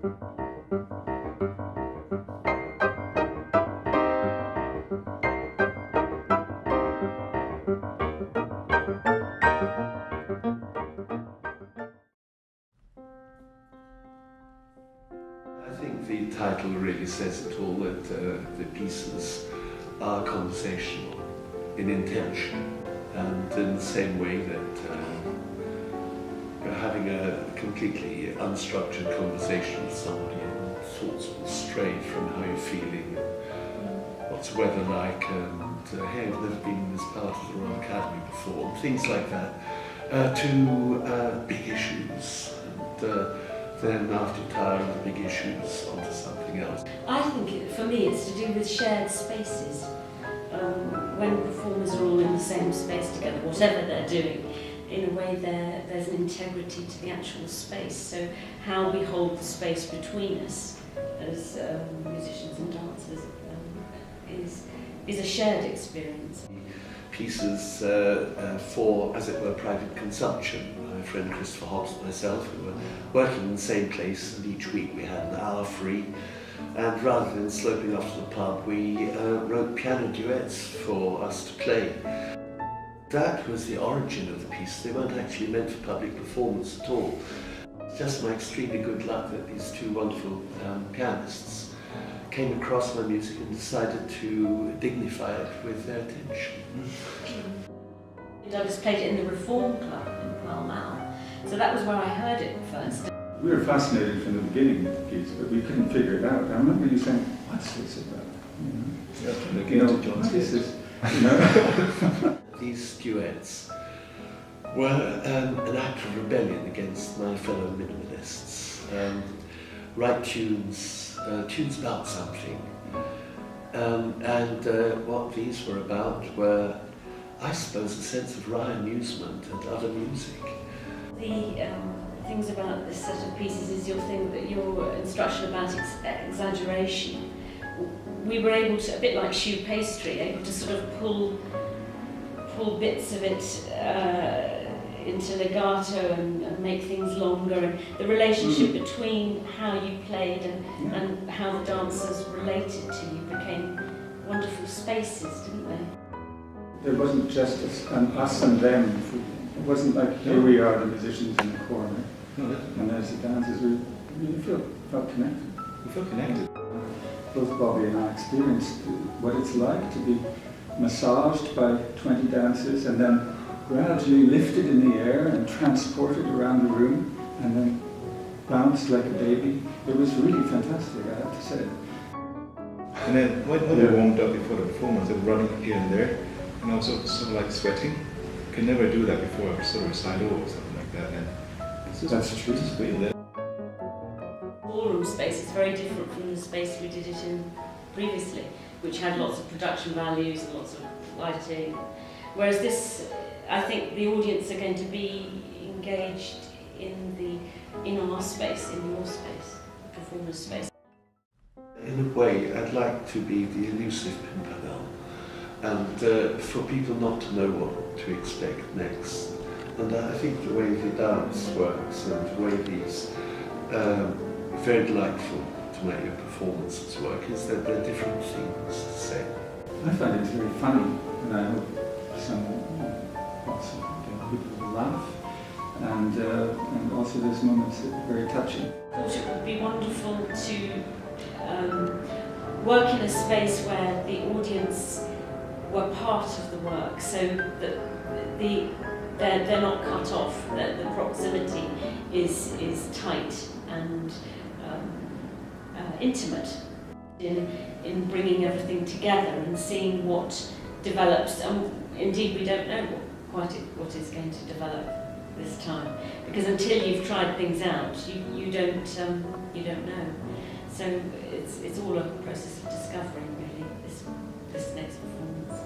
I think the title really says it all, that the pieces are conversational in intention, and in the same way that you're having a completely unstructured conversation with somebody and thoughts will stray from how you're feeling, what's the weather like, and hey, I've never been in this part of the Royal Academy before, and things like that, to big issues. And, then after tiring the big issues, onto something else. I think for me it's to do with shared spaces. When performers are all in the same space together, whatever they're doing, in a way there's an integrity to the actual space. So how we hold the space between us as musicians and dancers is a shared experience. Pieces for, as it were, private consumption. My friend Christopher Hobbs and myself, who were working in the same place, and each week we had an hour free, and rather than sloping off to the pub, we wrote piano duets for us to play. That was the origin of the piece. They weren't actually meant for public performance at all. It's just my extremely good luck that these two wonderful pianists came across my music and decided to dignify it with their attention. I just played it in the Reform Club in Pall Mall, so that was where I heard it first. We were fascinated from the beginning of the piece, but we couldn't figure it out. I remember you saying, "What's this about?" What is this? These duets were an act of rebellion against my fellow minimalists. Write tunes about something. What these were about were, I suppose, a sense of wry amusement and other music. The things about this set of pieces is your instruction about exaggeration. We were able to, a bit like shoe pastry, able to sort of pull bits of it into legato and make things longer, and the relationship between how you played and how the dancers related to you became wonderful spaces, didn't they? There wasn't just an us and them. It wasn't like, here we are, the musicians in the corner, and there's the dancers. We really felt connected. We felt connected. Both Bobby and I experienced what it's like to be massaged by 20 dancers and then gradually lifted in the air and transported around the room and then bounced like a baby. It was really fantastic, I have to say. And then when they warmed up before the performance, they were running here and there, and also sort of like sweating. You can never do that before a sort of recital or something like that. And That's true. It's really Ballroom space is very different from the space we did it in previously, which had lots of production values and lots of lighting. Whereas this, I think the audience are going to be engaged in our space, in your space, performer's space. In a way, I'd like to be the elusive Pimpernel, and for people not to know what to expect next. And I think the way the dance works and the way these very delightful to make your performances work is that there are different things to say. I find it very funny, and I hope lots of people will laugh, and also there's moments that are very touching. I thought it would be wonderful to work in a space where the audience were part of the work, so that they're not cut off, that the proximity is tight and intimate in bringing everything together and seeing what develops. And indeed, we don't know what is going to develop this time, because until you've tried things out, you don't know. So it's all a process of discovering, really, this next performance.